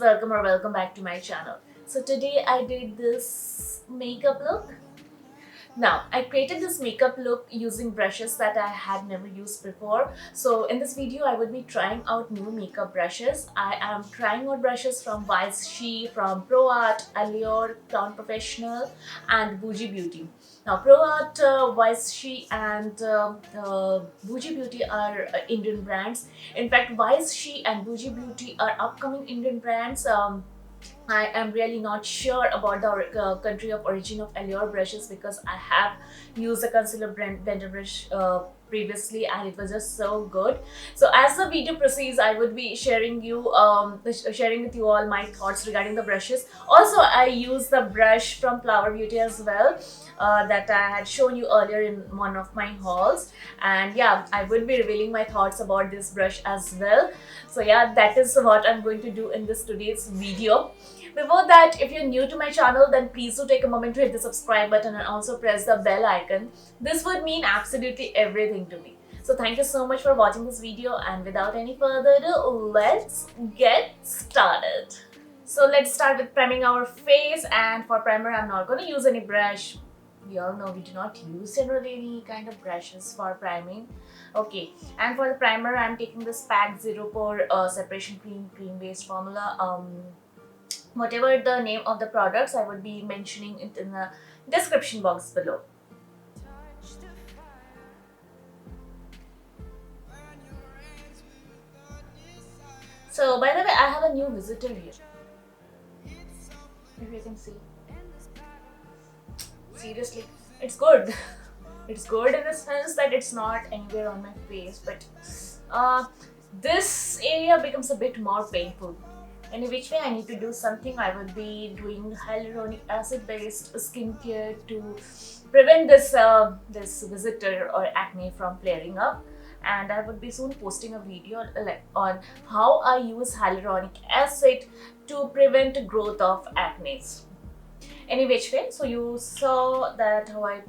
welcome or welcome back to my channel. So today I did this makeup look. Now, I created this makeup look using brushes that I had never used before. So in this video, I would be trying out new makeup brushes. I am trying out brushes from WISESHE, from PROARTE, ALLURE, Clown Professional and BOUJEE Beauty. Now, PROARTE, WISESHE and BOUJEE Beauty are Indian brands. In fact, WISESHE and BOUJEE Beauty are upcoming Indian brands. I am really not sure about the country of origin of ALLURE brushes because I have used a concealer blender brush previously and it was just so good. So as the video proceeds, I would be sharing with you all my thoughts regarding the brushes. Also, I use the brush from Flower Beauty as well that I had shown you earlier in one of my hauls, and yeah, I would be revealing my thoughts about this brush as well. So yeah, that is what I'm going to do in this today's video. Before that, if you're new to my channel, then please do take a moment to hit the subscribe button and also press the bell icon. This would mean absolutely everything to me. So thank you so much for watching this video, and without any further ado, let's get started. So let's start with priming our face, and for primer I'm not going to use any brush. We all know we do not use generally any kind of brushes for priming. Okay, and for the primer I'm taking this Pack Zero Pore Separation Cream based formula. Whatever the name of the products, I would be mentioning it in the description box below. So by the way, I have a new visitor here, if you can see. Seriously, it's good. It's good in the sense that it's not anywhere on my face, but this area becomes a bit more painful. In which way I need to do something, I will be doing hyaluronic acid based skincare to prevent this this visitor or acne from flaring up. And I would be soon posting a video on how I use hyaluronic acid to prevent growth of acne. Any which way, so you saw that how I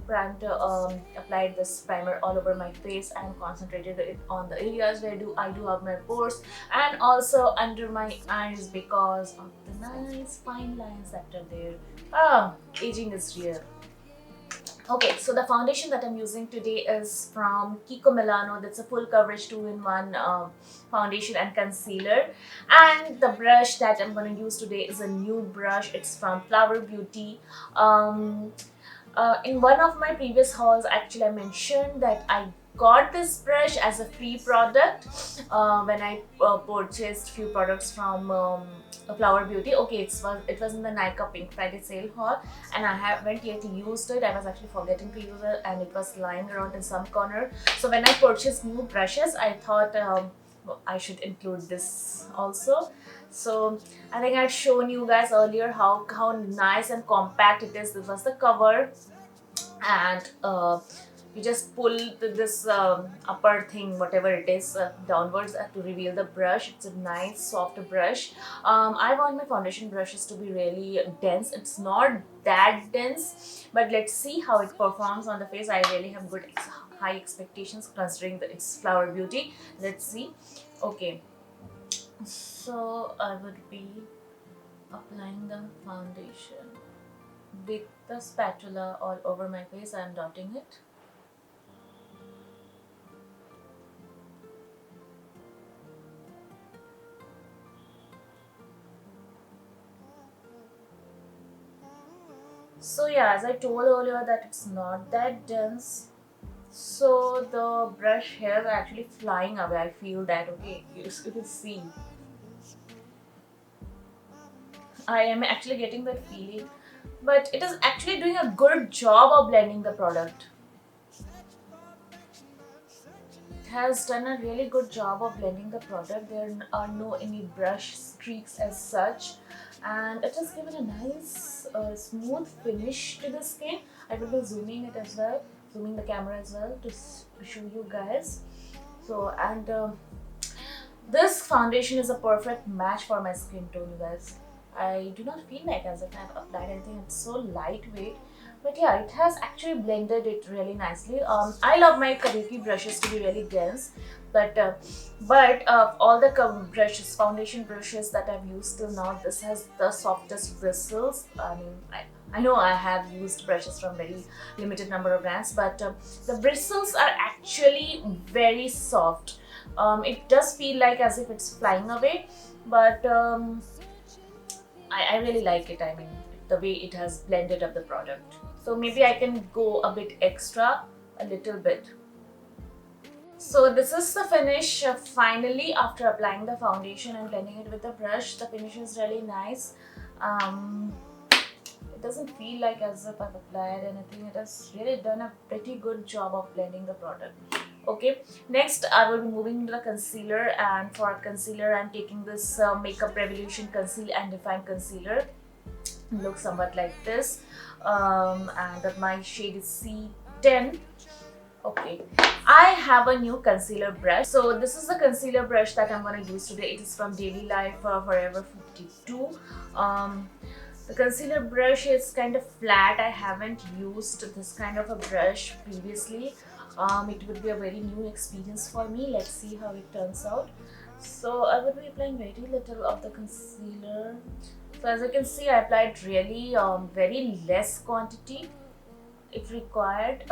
applied this primer all over my face and concentrated it on the areas where I do have my pores, and also under my eyes because of the nice fine lines that are there. Aging is real. Okay, so the foundation that I'm using today is from KIKO MILANO. That's a full coverage 2-in-1 foundation and concealer. And the brush that I'm going to use today is a new brush. It's from Flower Beauty. In one of my previous hauls, actually I mentioned that I got this brush as a free product when I purchased few products from Flower Beauty. Okay, it was in the Nykaa Pink Friday sale haul, and I haven't yet used it. I was actually forgetting to use it, and it was lying around in some corner. So when I purchased new brushes, I thought I should include this also. So I think I'd shown you guys earlier how nice and compact it is. This was the cover, and you just pull this upper thing, whatever it is, downwards to reveal the brush. It's a nice soft brush. I want my foundation brushes to be really dense. It's not that dense, but let's see how it performs on the face. I really have high expectations considering that it's Flower Beauty. Let's see. Okay, so I would be applying the foundation with the spatula all over my face. I'm dotting it. So yeah, as I told earlier that it's not that dense, so the brush hairs are actually flying away. I feel that. Okay, you can see I am actually getting that feeling, but it is actually doing a good job of blending the product. It has done a really good job of blending the product. There are no any brush streaks as such, and it has given a nice smooth finish to the skin. I will be zooming it as well, zooming the camera as well to show you guys. So, and this foundation is a perfect match for my skin tone, you guys. I do not feel like as if I've applied anything. It's so lightweight. But yeah, it has actually blended it really nicely. I love my Kabuki brushes to be really dense, but all the brushes, foundation brushes that I've used till now, this has the softest bristles. I mean, I know I have used brushes from very limited number of brands, but the bristles are actually very soft. It does feel like as if it's flying away, but I really like it. I mean, the way it has blended up the product. So maybe I can go a bit extra, a little bit. So this is the finish finally after applying the foundation and blending it with the brush. The finish is really nice. It doesn't feel like as if I've applied anything. It has really done a pretty good job of blending the product. Okay, next I will be moving to the concealer, and for concealer I'm taking this Makeup Revolution Conceal and Define Concealer. It looks somewhat like this, and my shade is C10. Okay, I have a new concealer brush. So this is the concealer brush that I'm going to use today. It is from Daily Life Forever 52. The concealer brush is kind of flat. I haven't used this kind of a brush previously. It would be a very new experience for me. Let's see how it turns out. So I would be applying very little of the concealer. So as you can see, I applied really very less quantity. If required,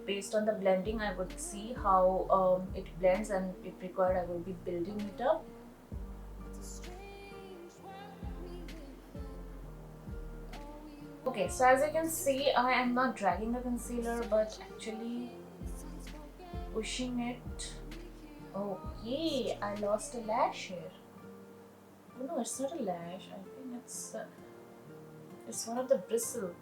based on the blending, I would see how it blends, and if required, I will be building it up. Okay, so as you can see, I am not dragging the concealer but actually pushing it. Okay, I lost a lash here. Oh no, it's not a lash. I think it's one of the bristles.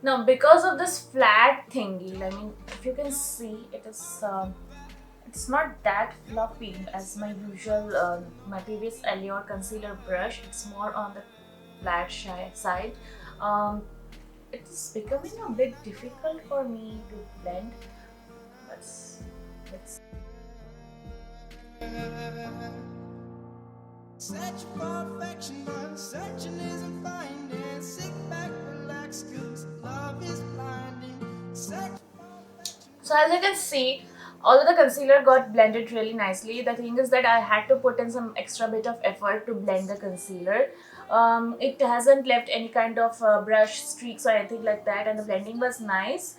Now, because of this flat thingy, I mean, if you can see, it's not that fluffy as my usual, my previous Allure concealer brush. It's more on the flat side. It's becoming a bit difficult for me to blend. Let's search for perfection, but searching isn't finding. Sit back, relax, 'cause love is blinding. So as you can see, although the concealer got blended really nicely, the thing is that I had to put in some extra bit of effort to blend the concealer. It hasn't left any kind of brush streaks or anything like that, and the blending was nice.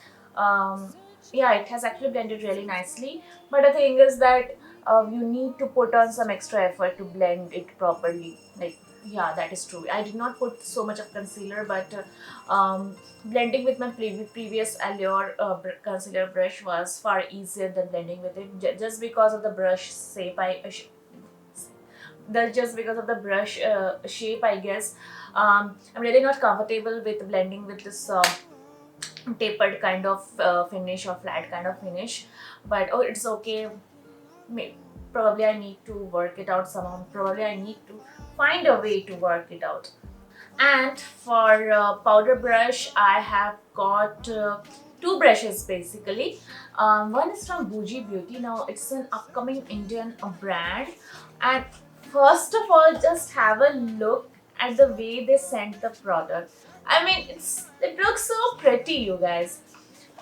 Yeah, it has actually blended really nicely, but the thing is that you need to put on some extra effort to blend it properly. Like, yeah, that is true. I did not put so much of concealer, but blending with my previous Allure concealer brush was far easier than blending with it, just because of the brush shape. Just because of the brush shape, I guess. I'm really not comfortable with blending with this tapered kind of finish or flat kind of finish, but oh, it's okay. Probably I need to work it out somehow. Probably I need to find a way to work it out. And for powder brush, I have got two brushes basically. One is from BOUJEE Beauty. Now it's an upcoming Indian brand, and first of all, just have a look at the way they sent the product. I mean, it looks so pretty, you guys.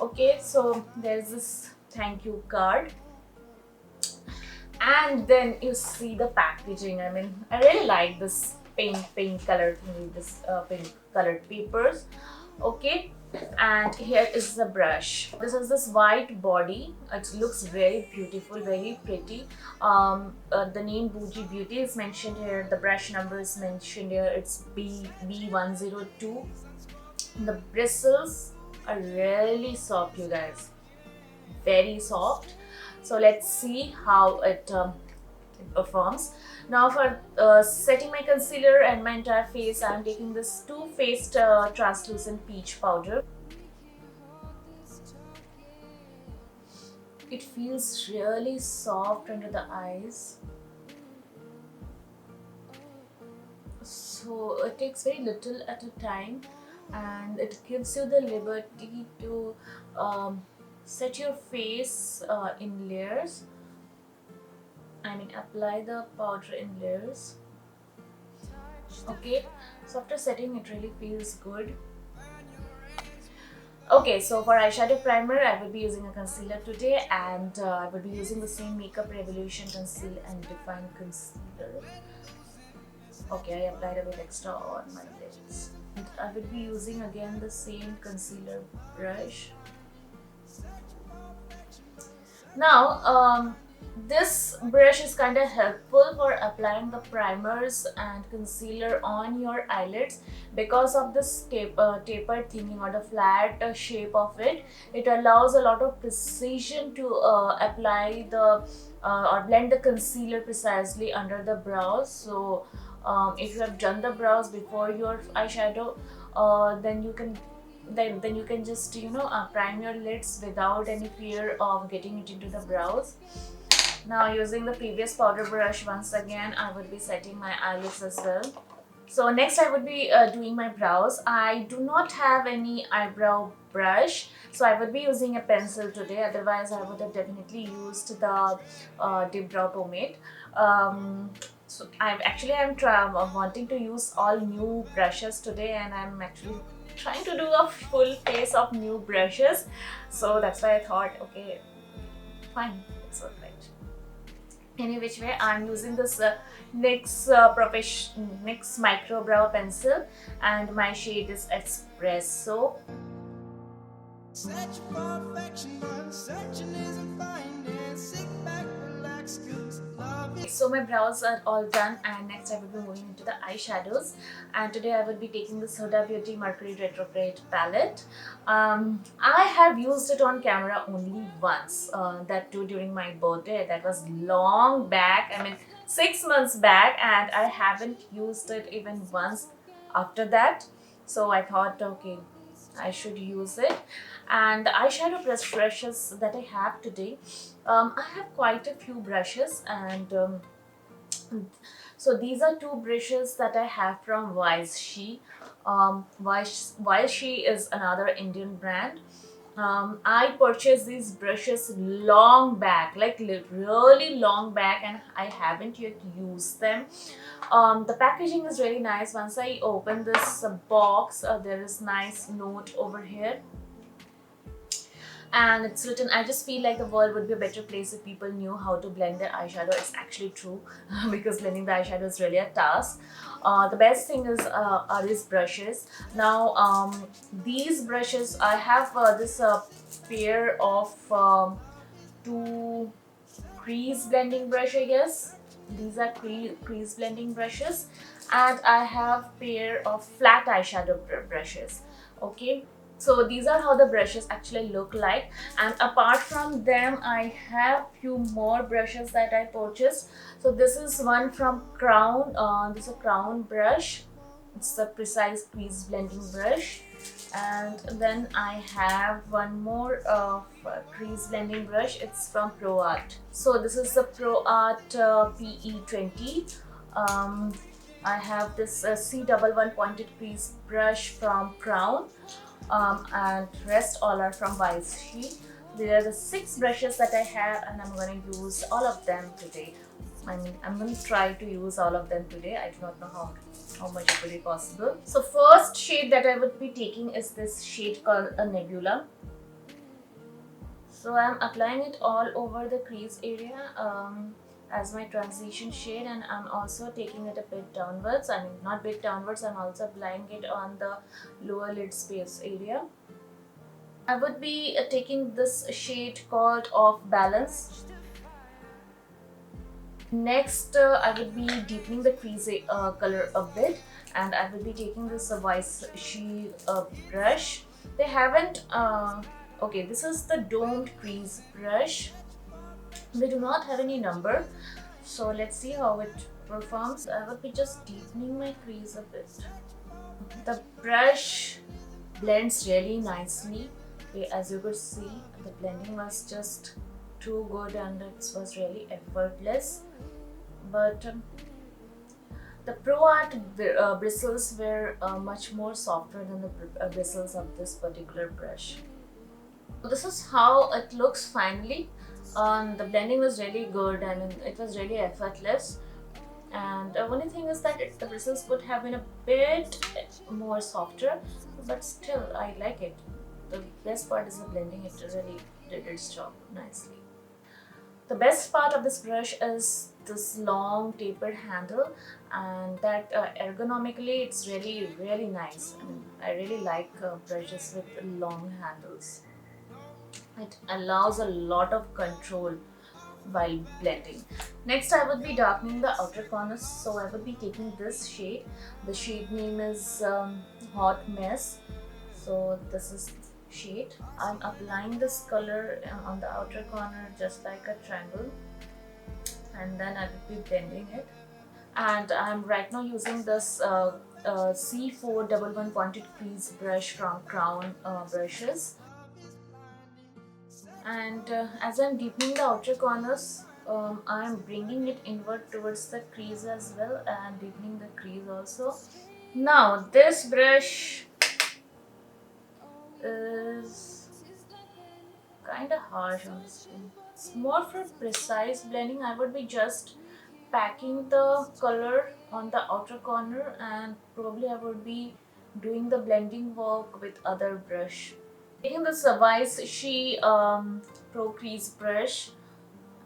Okay, so there's this thank you card, and then you see the packaging. I mean, I really like this pink colored thingy, this pink colored papers. Okay, and here is the brush. This is this white body. It looks very beautiful, very pretty. The name BOUJEE Beauty is mentioned here. The brush number is mentioned here. It's B102. The bristles are really soft, you guys. Very soft. So let's see how it performs. Now for setting my concealer and my entire face, I am taking this Too Faced translucent peach powder. It feels really soft under the eyes. So it takes very little at a time, and it gives you the liberty to set your face in layers. apply the powder in layers. Okay, so after setting it really feels good. Okay, so for eyeshadow primer, I will be using a concealer today, and I will be using the same Makeup Revolution Conceal and Define Concealer. Okay, I applied a bit extra on my lids. And I will be using again the same concealer brush. Now, this brush is kind of helpful for applying the primers and concealer on your eyelids because of this tapered thinning or the flat shape of it. It allows a lot of precision to apply the or blend the concealer precisely under the brows. So if you have done the brows before your eyeshadow, then you can just prime your lids without any fear of getting it into the brows. Now, using the previous powder brush, once again I would be setting my eyelids as well. So next I would be doing my brows. I do not have any eyebrow brush, so I would be using a pencil today. Otherwise I would have definitely used the dip brow pomade. So I'm wanting to use all new brushes today, and I'm actually trying to do a full face of new brushes. So that's why I thought, okay, fine, it's alright. Any which way, I'm using this NYX Micro Brow Pencil, and my shade is Espresso. Such perfection, but searching isn't finding. Sit back, relax, 'cause love is. So my brows are all done, and next I will be moving into the eyeshadows. And today I will be taking this Huda Beauty Mercury Retrograde palette. I have used it on camera only once, that too during my birthday. That was long back, 6 months back, and I haven't used it even once after that. So I thought, okay, I should use it. And the eyeshadow brushes that I have today, I have quite a few brushes, and so these are two brushes that I have from WISESHE. WISESHE is another Indian brand. I purchased these brushes long back, like really long back, and I haven't yet used them. The packaging is really nice. Once I open this box, there is nice note over here, and it's written, I just feel like the world would be a better place if people knew how to blend their eyeshadow. It's actually true because blending the eyeshadow is really a task. The best thing is are these brushes. Now, these brushes, I have this pair of two crease blending brush, I guess. These are crease blending brushes, and I have pair of flat eyeshadow brushes. Okay, so these are how the brushes actually look like. And apart from them, I have few more brushes that I purchased. So this is one from Crown. This is a Crown brush. It's the precise crease blending brush. And then I have one more crease blending brush. It's from PROARTE. So this is the PROARTE PE20. I have this C11 pointed crease brush from Crown. And rest all are from WISESHE. There are the 6 brushes that I have, and I'm going to use all of them today. I'm going to try to use all of them today. I do not know how much it will be possible. So first shade that I would be taking is this shade called a Nebula. So I'm applying it all over the crease area as my transition shade, and I'm also taking it a bit downwards. Not bit downwards, I'm also applying it on the lower lid space area. I would be taking this shade called Off Balance. Next, I would be deepening the crease color a bit, and I will be taking this WISESHE brush. They haven't, okay, this is the domed crease brush. They do not have any number, so let's see how it performs. I would be just deepening my crease a bit. The brush blends really nicely. Okay, as you could see, the blending was just too good, and it was really effortless. But the PROARTE bristles were much more softer than the bristles of this particular brush. So this is how it looks finally. The blending was really good. I mean, it was really effortless. And the only thing is that the bristles could have been a bit more softer, but still I like it. The best part is the blending. It really did its job nicely. The best part of this brush is this long tapered handle, and that ergonomically it's really nice. I mean, I really like brushes with long handles. It allows a lot of control while blending. Next, I would be darkening the outer corners, so I would be taking this shade. The shade name is Hot Mess. So this is shade. I'm applying this color on the outer corner just like a triangle, and then I will be blending it. And I'm right now using this C411 pointed crease brush from Crown brushes. And as I'm deepening the outer corners, I'm bringing it inward towards the crease as well, and deepening the crease also. Now this brush is kind of harsh on the skin. It's more for precise blending. I would be just packing the color on the outer corner, and probably I would be doing the blending work with other brush. Taking this WISESHE Pro Crease brush,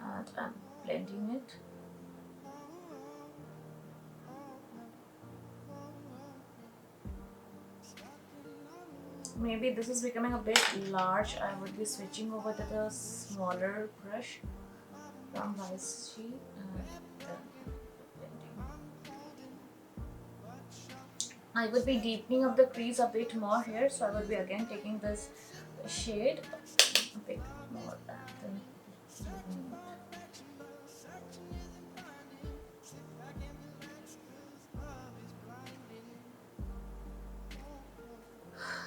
and I'm blending it. Maybe this is becoming a bit large. I would be switching over to the smaller brush from WISESHE and blending. I would be deepening up the crease a bit more here, so I would be again taking this shade a bit more back than deepening it.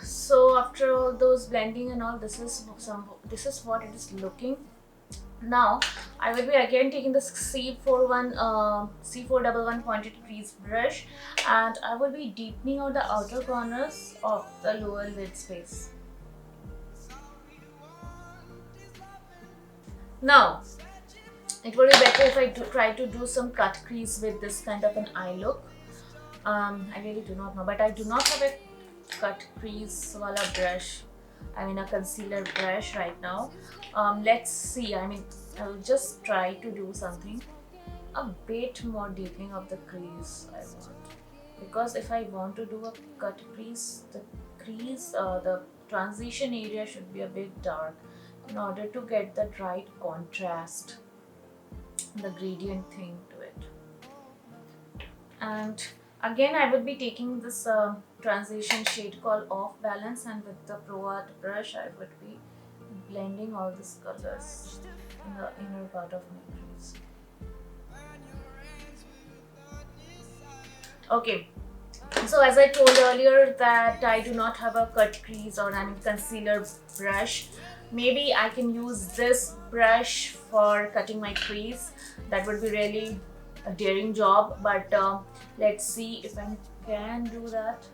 So after all those blending and all, this is what it is looking. Now I will be again taking this C411 pointed crease brush, and I will be deepening out the outer corners of the lower lid space. Now it would be better if I try to do some cut crease with this kind of an eye look. I really do not know, but I do not have a cut crease wala brush. I mean a concealer brush right now. Let's see. I mean, I'll just try to do something a bit more deepening of the crease. I want, because if I want to do a cut crease, the transition area should be a bit dark in order to get that right contrast, the gradient thing to it. And again, I would be taking this transition shade called Off Balance, and with the PROARTE brush, I would be blending all these colors in the inner part of my crease. Okay, so as I told earlier that I do not have a cut crease or any concealer brush. Maybe I can use this brush for cutting my crease. That would be really a daring job, but let's see if I can do that.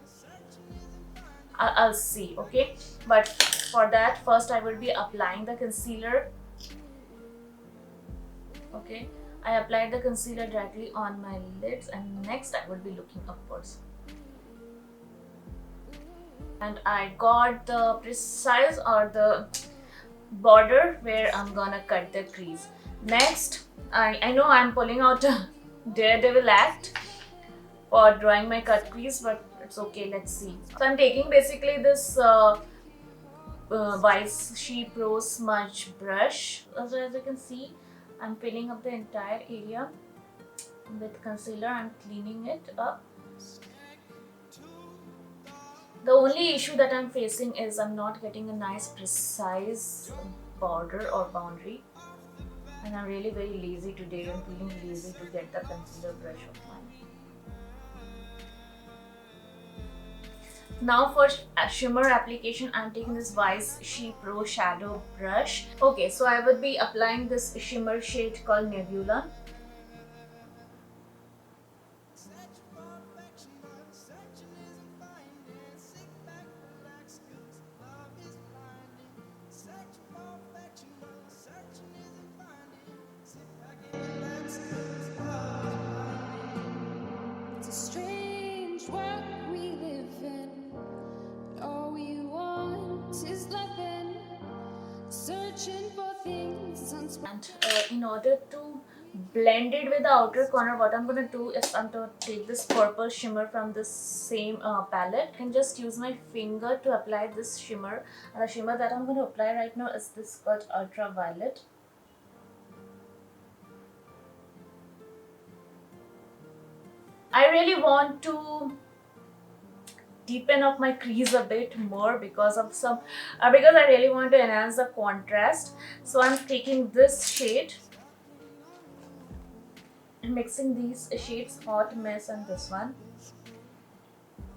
I'll see, okay? But for that, first I will be applying the concealer. Okay, I applied the concealer directly on my lids, and next I will be looking upwards. And I got the precise or the border where I'm gonna cut the crease. Next, I know I'm pulling out a daredevil act for drawing my cut crease, but it's okay, let's see. So I'm taking basically this WISESHE Pro Smudge brush. Also, as you can see, I'm filling up the entire area with concealer. I'm cleaning it up. The only issue that I'm facing is I'm not getting a nice precise border or boundary, and I'm really very lazy today. I'm feeling lazy to get the concealer brush of mine. Now for shimmer application, I'm taking this WISESHE Pro Shadow brush. Okay, so I would be applying this shimmer shade called Nebula. And in order to blend it with the outer corner, what I'm going to do is I'm going to take this purple shimmer from this same palette and just use my finger to apply this shimmer. And the shimmer that I'm going to apply right now is this called Ultraviolet. I really want to deepen up my crease a bit more because of some because I really want to enhance the contrast. So I'm taking this shade and mixing these shades, Hot Mess and this one,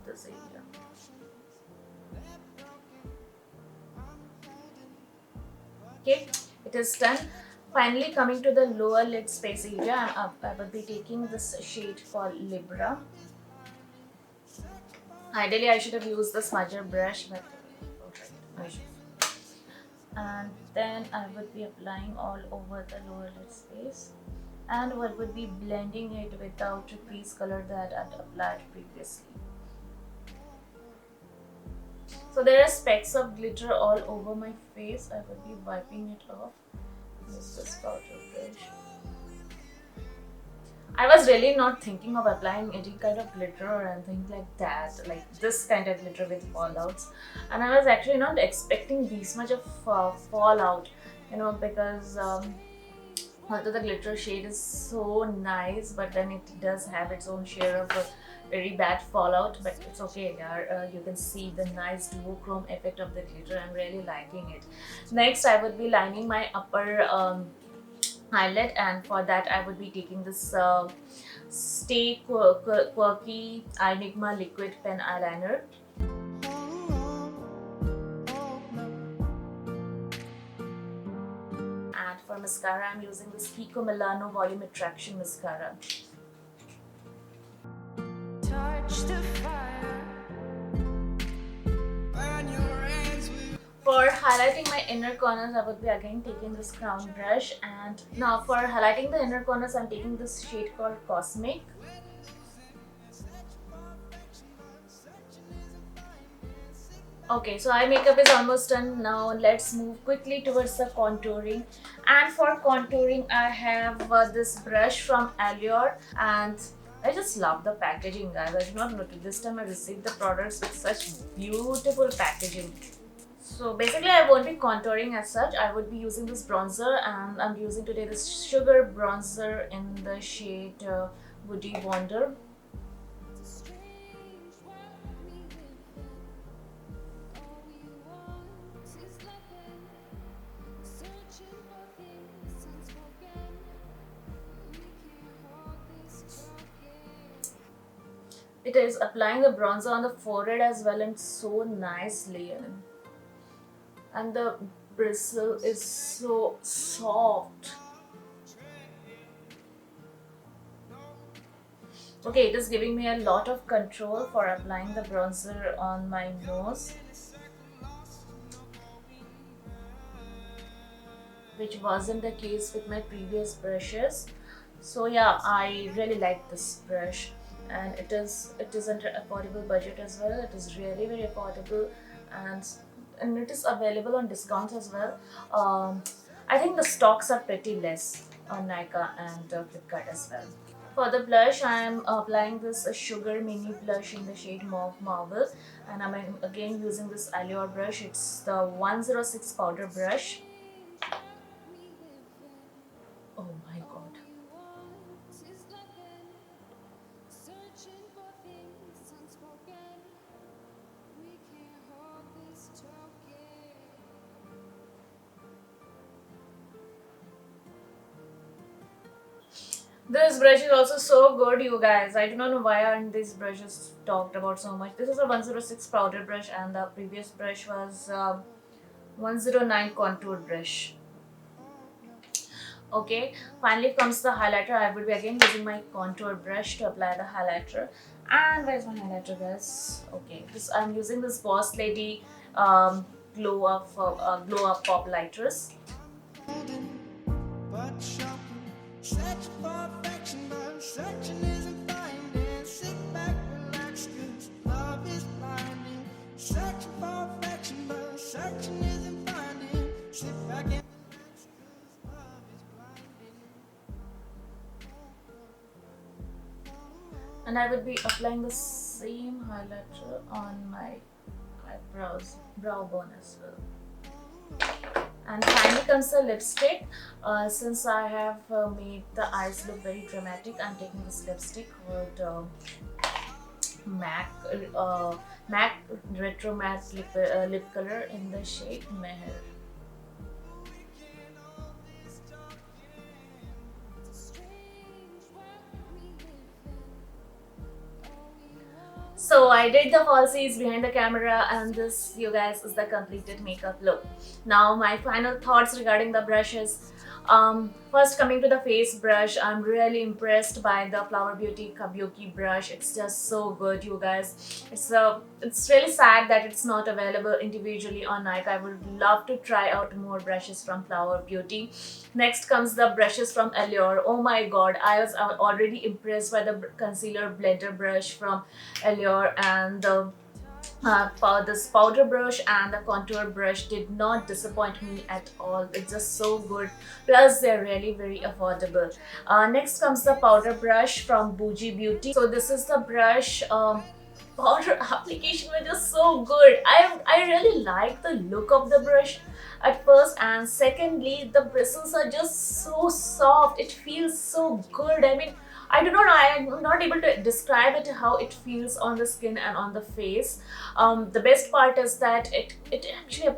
this area. Okay, it is done. Finally, coming to the lower lid space area, I will be taking this shade called Libra. Ideally, I should have used the smudger brush, but and then I would be applying all over the lower lid space, and I would be blending it with the outer crease color that I had applied previously. So there are specks of glitter all over my face. I would be wiping it off with this powder brush. I was really not thinking of applying any kind of glitter or anything like that, like this kind of glitter with fallouts, and I was actually not expecting this much of fallout, you know, because although the glitter shade is so nice, but then it does have its own share of very bad fallout, but it's okay. You can see the nice duochrome effect of the glitter. I'm really liking it. Next, I would be lining my upper eyelid, and for that I would be taking this Stay Quirky Enigma liquid pen eyeliner. And for mascara, I'm using this KIKO Milano Volume Attraction Mascara. For highlighting my inner corners, I would be again taking this crown brush, and now for highlighting the inner corners, I'm taking this shade called Cosmic. Okay, so eye makeup is almost done. Now let's move quickly towards the contouring. And for contouring, I have this brush from ALLURE, and I just love the packaging, guys. I did not know this time I received the products with such beautiful packaging. So basically, I won't be contouring as such. I would be using this bronzer, and I'm using today this sugar bronzer in the shade Woody Wonder. It is applying the bronzer on the forehead as well, and so nicely. And the bristle is so soft. Okay, it is giving me a lot of control for applying the bronzer on my nose, which wasn't the case with my previous brushes. So yeah, I really like this brush, and it is under affordable budget as well. It is really very affordable, and it is available on discounts as well. I think the stocks are pretty less on Nykaa and Flipkart as well. For the blush, I am applying this Sugar Mini Blush in the shade Mauve Marble, and I'm again using this ALLURE brush. It's the 106 powder brush. Oh my god. This brush is also so good, you guys. I do not know why aren't these brushes talked about so much. This is a 106 powder brush, and the previous brush was 109 contour brush. Okay, finally comes the highlighter. I will be again using my contour brush to apply the highlighter. And where's my highlighter, guys? Okay, I'm using this Boss Lady glow up pop lighters. And I will be applying the same highlighter on my brow bone as well. And finally comes the lipstick. Since I have made the eyes look very dramatic, I'm taking this lipstick called MAC Retro Matte lip color in the shade Meher. So I did the falsies behind the camera, and this, you guys, is the completed makeup look. Now my final thoughts regarding the brushes. First, coming to the face brush, I'm really impressed by the Flower Beauty Kabuki brush. It's just so good, you guys. It's really sad that it's not available individually on Nykaa. I would love to try out more brushes from Flower Beauty. Next comes the brushes from Allure. Oh my god, I was already impressed by the concealer blender brush from Allure, and the this powder brush and the contour brush did not disappoint me at all. It's just so good, plus they're really very affordable. Next comes the powder brush from BOUJEE Beauty. So this is the brush. Powder application was just so good. I really like the look of the brush at first, and secondly, the bristles are just so soft. It feels so good. I mean, I do not know, I am not able to describe it how it feels on the skin and on the face. The best part is that it actually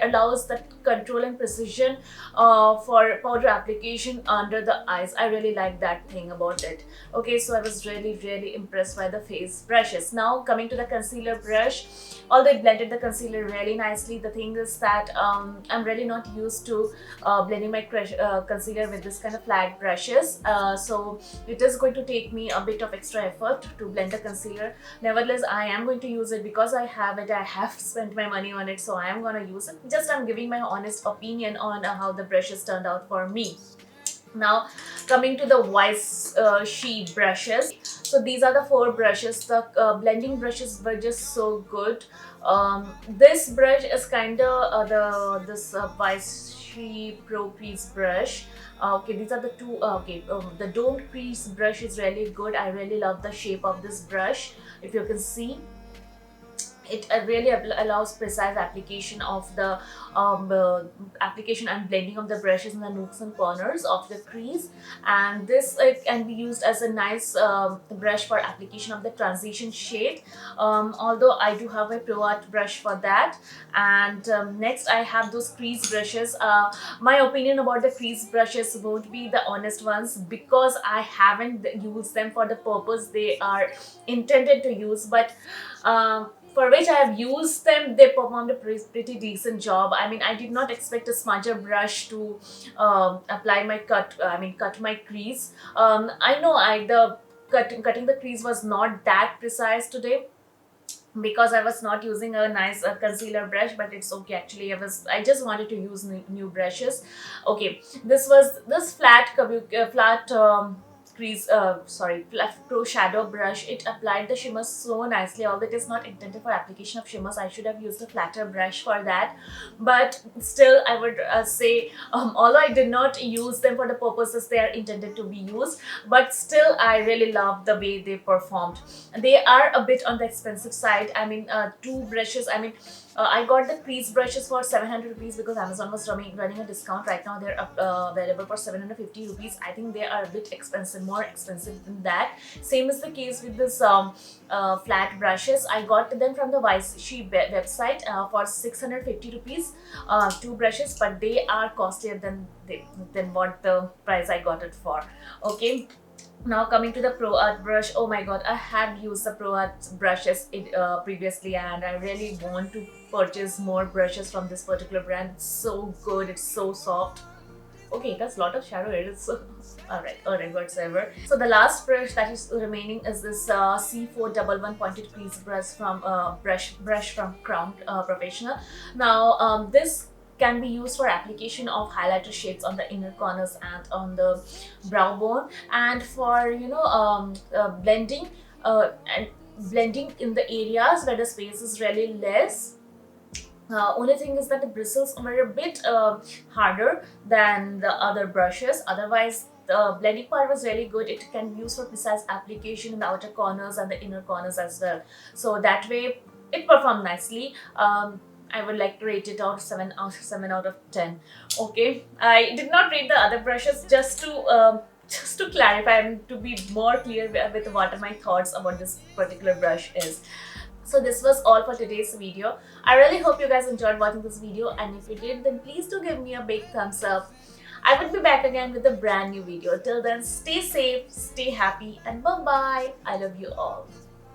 allows that control and precision for powder application under the eyes. I really like that thing about it. Okay, so I was really impressed by the face brushes. Now coming to the concealer brush, although it blended the concealer really nicely, the thing is that I'm really not used to blending my concealer with this kind of flat brushes. So it is going to take me a bit of extra effort to blend the concealer. Nevertheless, I am going to use it because I have it. I have spent my money on it, so I am going to use it. Just I'm giving my honest opinion on how the brushes turned out for me. Now coming to the WISESHE brushes. So these are the 4 brushes. The blending brushes were just so good. This brush is kind of this WISESHE Pro Crease brush. Okay, these are the two. The domed crease brush is really good. I really love the shape of this brush. If you can see, it really allows precise application of the application and blending of the brushes in the nooks and corners of the crease, and this can be used as a nice brush for application of the transition shade, although I do have a PROARTE brush for that. And next I have those crease brushes. My opinion about the crease brushes won't be the honest ones because I haven't used them for the purpose they are intended to use, but for which I have used them, they performed a pretty decent job. I mean, I did not expect a smudger brush to apply my cut my crease. I know cutting the crease was not that precise today because I was not using a nice concealer brush, but it's okay. Actually, I just wanted to use new brushes. Okay, this flat crease pro shadow brush. It applied the shimmer so nicely, although it is not intended for application of shimmers. I should have used a flatter brush for that, but still I would say, although I did not use them for the purposes they are intended to be used, but still I really love the way they performed. They are a bit on the expensive side. I mean, 2 brushes, I mean, I got the crease brushes for 700 rupees because Amazon was running a discount. Right now they're available for 750 rupees. I think they are a bit expensive, more expensive than that. Same is the case with this flat brushes. I got them from the WISESHE website for 650 rupees, 2 brushes, but they are costlier than what the price I got it for. Okay. Now coming to the PROARTE brush. Oh my god, I have used the PROARTE brushes previously, and I really want to purchase more brushes from this particular brand. It's so good, it's so soft. Okay, it has a lot of shadow here. It's alright, whatsoever. So the last brush that is remaining is this C411 pointed crease brush from brush from Crown Professional. Now this can be used for application of highlighter shades on the inner corners and on the brow bone, and for blending in the areas where the space is really less. Only thing is that the bristles were a bit harder than the other brushes. Otherwise, the blending part was really good. It can be used for precise application in the outer corners and the inner corners as well. So that way it performed nicely. I would like to rate it out 7 out of 10. Okay, I did not rate the other brushes just to clarify and to be more clear with what are my thoughts about this particular brush is. So this was all for today's video. I really hope you guys enjoyed watching this video, and if you did, then please do give me a big thumbs up. I will be back again with a brand new video. Till then, stay safe, stay happy, and bye-bye. I love you all.